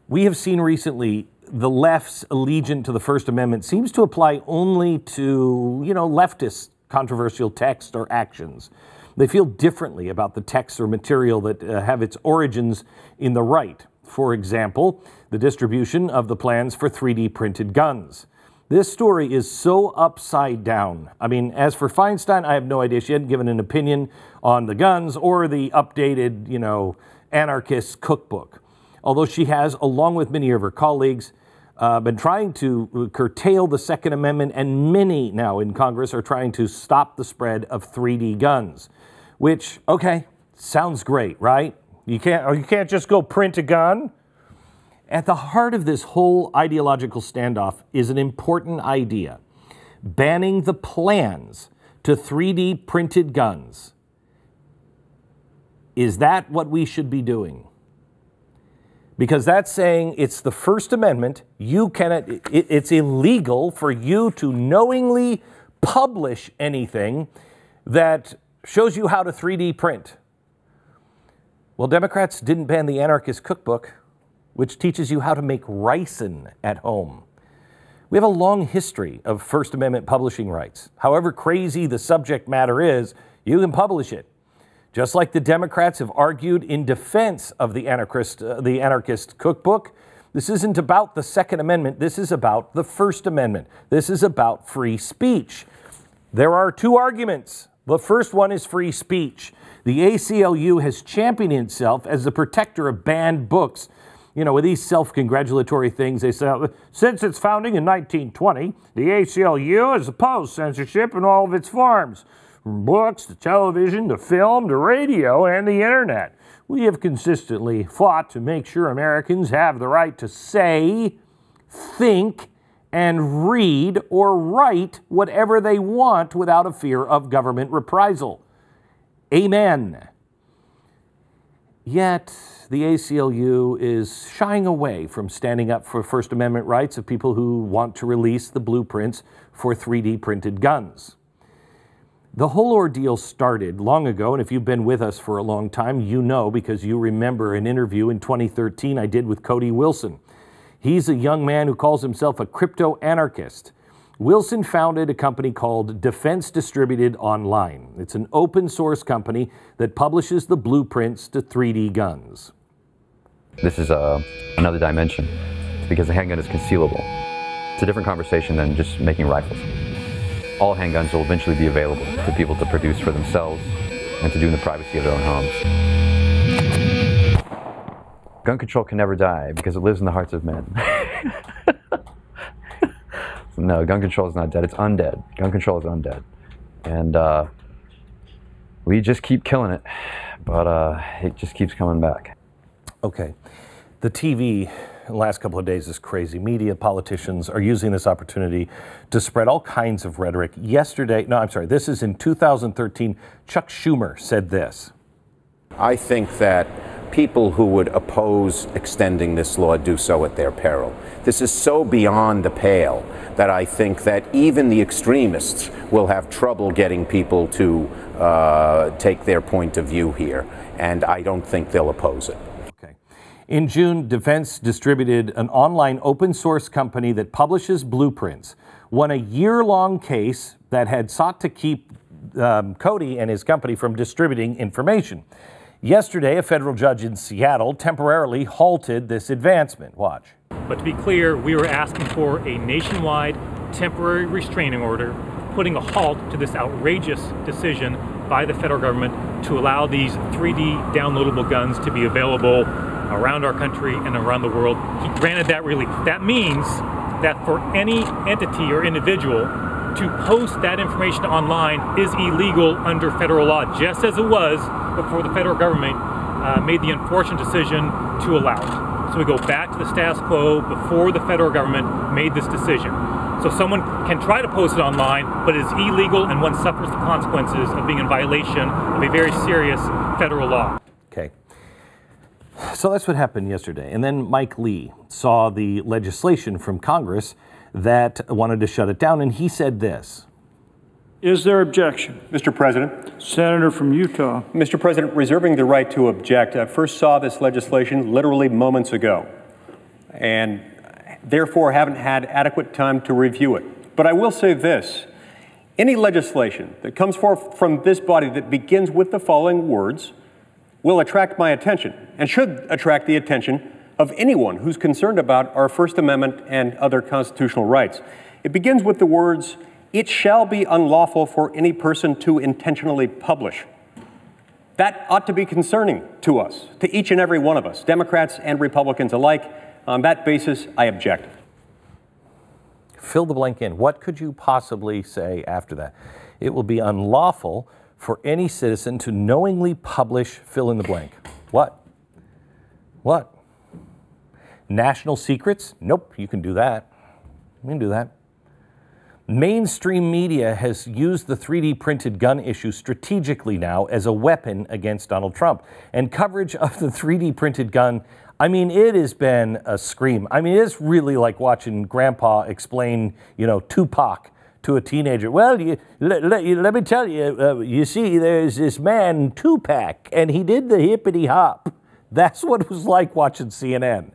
We have seen recently the left's allegiance to the First Amendment seems to apply only to, leftist controversial texts or actions. They feel differently about the texts or material that have its origins in the right. For example, the distribution of the plans for 3D-printed guns. This story is so upside down. I mean, as for Feinstein, I have no idea. She hadn't given an opinion on the guns or the updated, anarchist cookbook. Although she has, along with many of her colleagues, been trying to curtail the Second Amendment, and many now in Congress are trying to stop the spread of 3D guns, which, okay, sounds great, right? You can't just go print a gun. At the heart of this whole ideological standoff is an important idea: banning the plans to 3D printed guns. Is that what we should be doing? Because that's saying it's the First Amendment. It's illegal for you to knowingly publish anything that shows you how to 3D print. Well, Democrats didn't ban the anarchist cookbook, which teaches you how to make ricin at home. We have a long history of First Amendment publishing rights. However crazy the subject matter is, you can publish it. Just like the Democrats have argued in defense of the anarchist cookbook, this isn't about the Second Amendment. This is about the First Amendment. This is about free speech. There are two arguments. The first one is free speech. The ACLU has championed itself as the protector of banned books. With these self-congratulatory things, they say, since its founding in 1920, the ACLU has opposed censorship in all of its forms. From books to television to film to radio and the internet. We have consistently fought to make sure Americans have the right to say, think, and read or write whatever they want without a fear of government reprisal. Amen. Yet, the ACLU is shying away from standing up for First Amendment rights of people who want to release the blueprints for 3D printed guns. The whole ordeal started long ago, and if you've been with us for a long time, you know, because you remember an interview in 2013 I did with Cody Wilson. He's a young man who calls himself a crypto-anarchist. Wilson founded a company called Defense Distributed Online. It's an open source company that publishes the blueprints to 3D guns. This is another dimension. It's because the handgun is concealable. It's a different conversation than just making rifles. All handguns will eventually be available to people to produce for themselves and to do in the privacy of their own homes. Gun control can never die because it lives in the hearts of men. No, gun control is not dead. It's undead. Gun control is undead. And we just keep killing it, but it just keeps coming back. Okay. The TV in the last couple of days is crazy. Media, politicians are using this opportunity to spread all kinds of rhetoric. This is in 2013. Chuck Schumer said this. I think that people who would oppose extending this law do so at their peril. This is so beyond the pale that I think that even the extremists will have trouble getting people to take their point of view here, and I don't think they'll oppose it. Okay. In June, Defense Distributed, an online open source company that publishes blueprints, won a year-long case that had sought to keep Cody and his company from distributing information. Yesterday, a federal judge in Seattle temporarily halted this advancement. Watch. But to be clear, we were asking for a nationwide temporary restraining order, putting a halt to this outrageous decision by the federal government to allow these 3D downloadable guns to be available around our country and around the world. He granted that relief. That means that for any entity or individual to post that information online is illegal under federal law, just as it was before the federal government made the unfortunate decision to allow it. So we go back to the status quo before the federal government made this decision. So someone can try to post it online, but it's illegal and one suffers the consequences of being in violation of a very serious federal law. Okay. So that's what happened yesterday. And then Mike Lee saw the legislation from Congress that wanted to shut it down, and he said this. Is there objection? Mr. President. Senator from Utah. Mr. President, reserving the right to object, I first saw this legislation literally moments ago. and therefore haven't had adequate time to review it. But I will say this. Any legislation that comes forth from this body that begins with the following words will attract my attention and should attract the attention of anyone who's concerned about our First Amendment and other constitutional rights. It begins with the words, "It shall be unlawful for any person to intentionally publish." That ought to be concerning to us, to each and every one of us, Democrats and Republicans alike. On that basis, I object. Fill the blank in. What could you possibly say after that? It will be unlawful for any citizen to knowingly publish, fill in the blank. What? What? National secrets? Nope, you can do that. You can do that. Mainstream media has used the 3D printed gun issue strategically now as a weapon against Donald Trump. And coverage of the 3D printed gun, I mean, it has been a scream. I mean, it's really like watching Grandpa explain, you know, Tupac to a teenager. Well, let me tell you, you see, there's this man, Tupac, and he did the hippity hop. That's what it was like watching CNN.